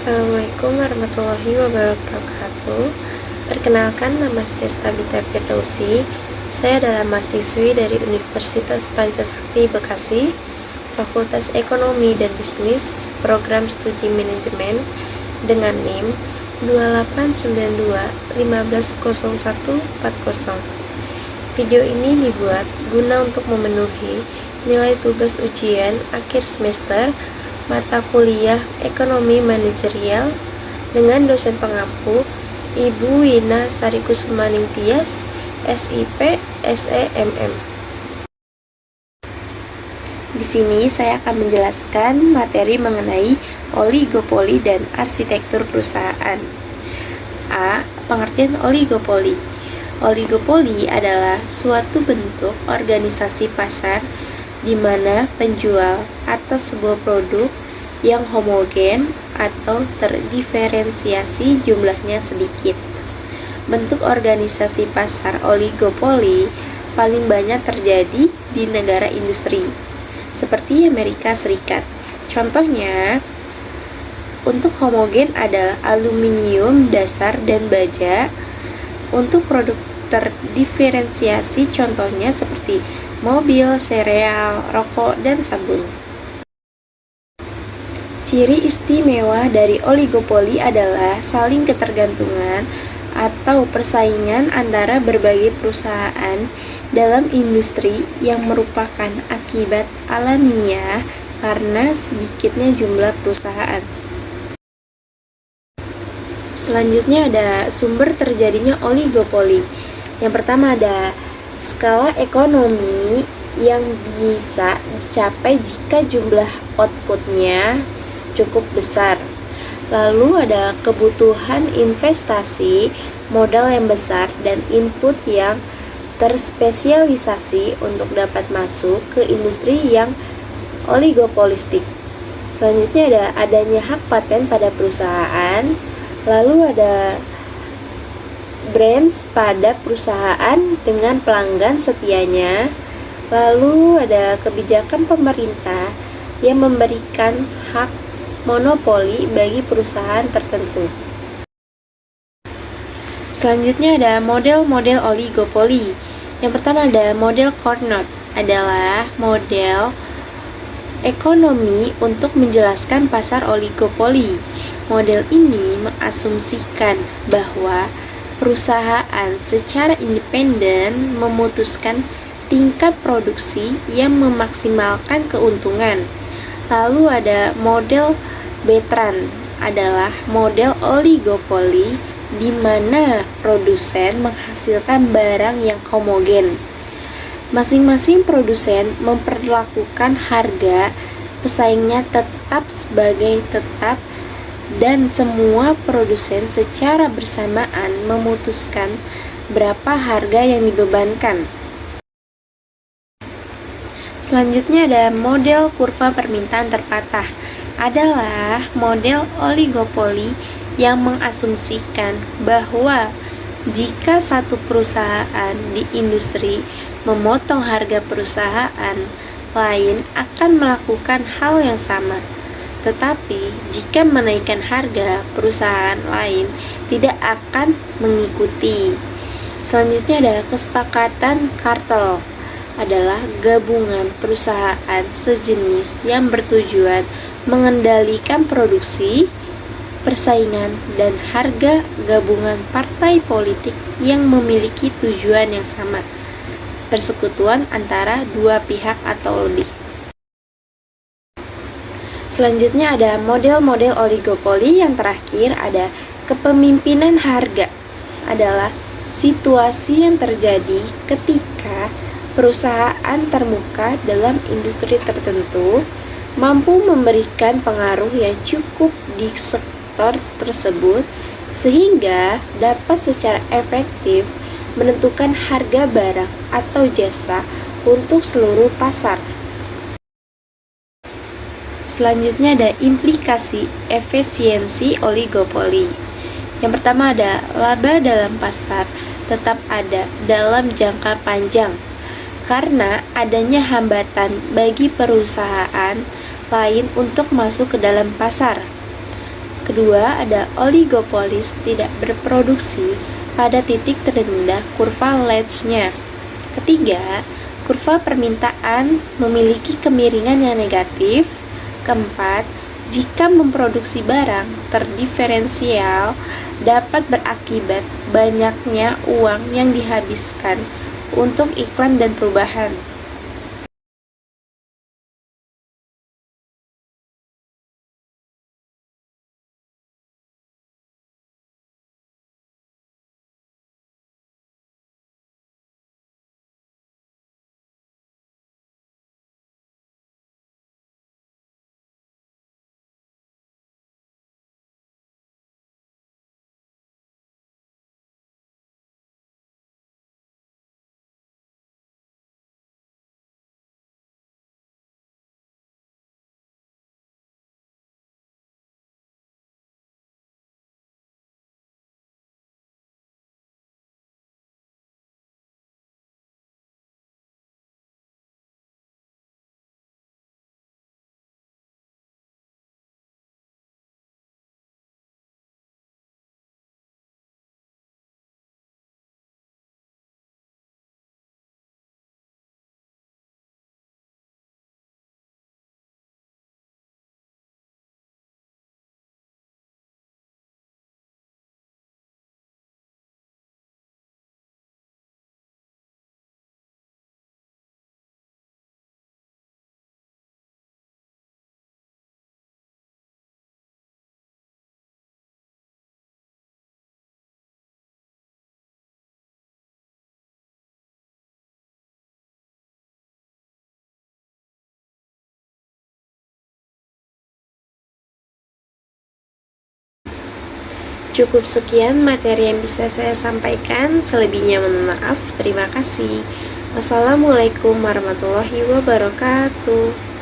Assalamualaikum warahmatullahi wabarakatuh. Perkenalkan, nama saya Stabita Firdausi. Saya adalah mahasiswi dari Universitas Pancasakti Bekasi, Fakultas Ekonomi dan Bisnis, Program Studi Manajemen, dengan NIM 2892150140. Video ini dibuat guna untuk memenuhi nilai tugas ujian akhir semester mata kuliah Ekonomi Manajerial dengan dosen pengampu Ibu Wina Sarikusumaning Tias, SIP, SEMM. Di sini saya akan menjelaskan materi mengenai oligopoli dan arsitektur perusahaan. A. Pengertian oligopoli. Oligopoli adalah suatu bentuk organisasi pasar di mana penjual atas sebuah produk yang homogen atau terdiferensiasi jumlahnya sedikit. Bentuk organisasi pasar oligopoli paling banyak terjadi di negara industri, seperti Amerika Serikat. Contohnya, untuk homogen adalah aluminium dasar dan baja. Untuk produk terdiferensiasi contohnya seperti mobil, sereal, rokok, dan sabun. Ciri istimewa dari oligopoli adalah saling ketergantungan atau persaingan antara berbagai perusahaan dalam industri yang merupakan akibat alamiah karena sedikitnya jumlah perusahaan. Selanjutnya ada sumber terjadinya oligopoli. Yang pertama ada skala ekonomi yang bisa dicapai jika jumlah outputnya cukup besar. Lalu ada kebutuhan investasi, modal yang besar, dan input yang terspesialisasi untuk dapat masuk ke industri yang oligopolistik. Selanjutnya ada adanya hak paten pada perusahaan. Lalu ada brands pada perusahaan dengan pelanggan setianya. Lalu ada kebijakan pemerintah yang memberikan hak monopoli bagi perusahaan tertentu. Selanjutnya ada model-model oligopoli. Yang pertama ada model Carnot, adalah model ekonomi untuk menjelaskan pasar oligopoli. Model ini mengasumsikan bahwa perusahaan secara independen memutuskan tingkat produksi yang memaksimalkan keuntungan. Lalu ada model Bertrand, adalah model oligopoli di mana produsen menghasilkan barang yang homogen. Masing-masing produsen memperlakukan harga pesaingnya tetap sebagai tetap dan semua produsen secara bersamaan memutuskan berapa harga yang dibebankan. Selanjutnya ada model kurva permintaan terpatah, adalah model oligopoli yang mengasumsikan bahwa jika satu perusahaan di industri memotong harga perusahaan lain akan melakukan hal yang sama. Tetapi jika menaikkan harga, perusahaan lain tidak akan mengikuti. Selanjutnya ada kesepakatan kartel, adalah gabungan perusahaan sejenis yang bertujuan mengendalikan produksi, persaingan, dan harga gabungan partai politik yang memiliki tujuan yang sama. Persekutuan antara dua pihak atau lebih. Selanjutnya ada model-model oligopoli. Yang terakhir ada kepemimpinan harga, adalah situasi yang terjadi ketika perusahaan termuka dalam industri tertentu mampu memberikan pengaruh yang cukup di sektor tersebut sehingga dapat secara efektif menentukan harga barang atau jasa untuk seluruh pasar. Selanjutnya ada implikasi efisiensi oligopoli. Yang pertama ada laba dalam pasar tetap ada dalam jangka panjang karena adanya hambatan bagi perusahaan lain untuk masuk ke dalam pasar. Kedua, ada oligopolis tidak berproduksi pada titik terendah kurva Leitch-nya. Ketiga, kurva permintaan memiliki kemiringan yang negatif. Keempat, jika memproduksi barang terdiferensial dapat berakibat banyaknya uang yang dihabiskan untuk iklan dan perubahan. Cukup sekian materi yang bisa saya sampaikan. Selebihnya mohon maaf. Terima kasih. Wassalamualaikum warahmatullahi wabarakatuh.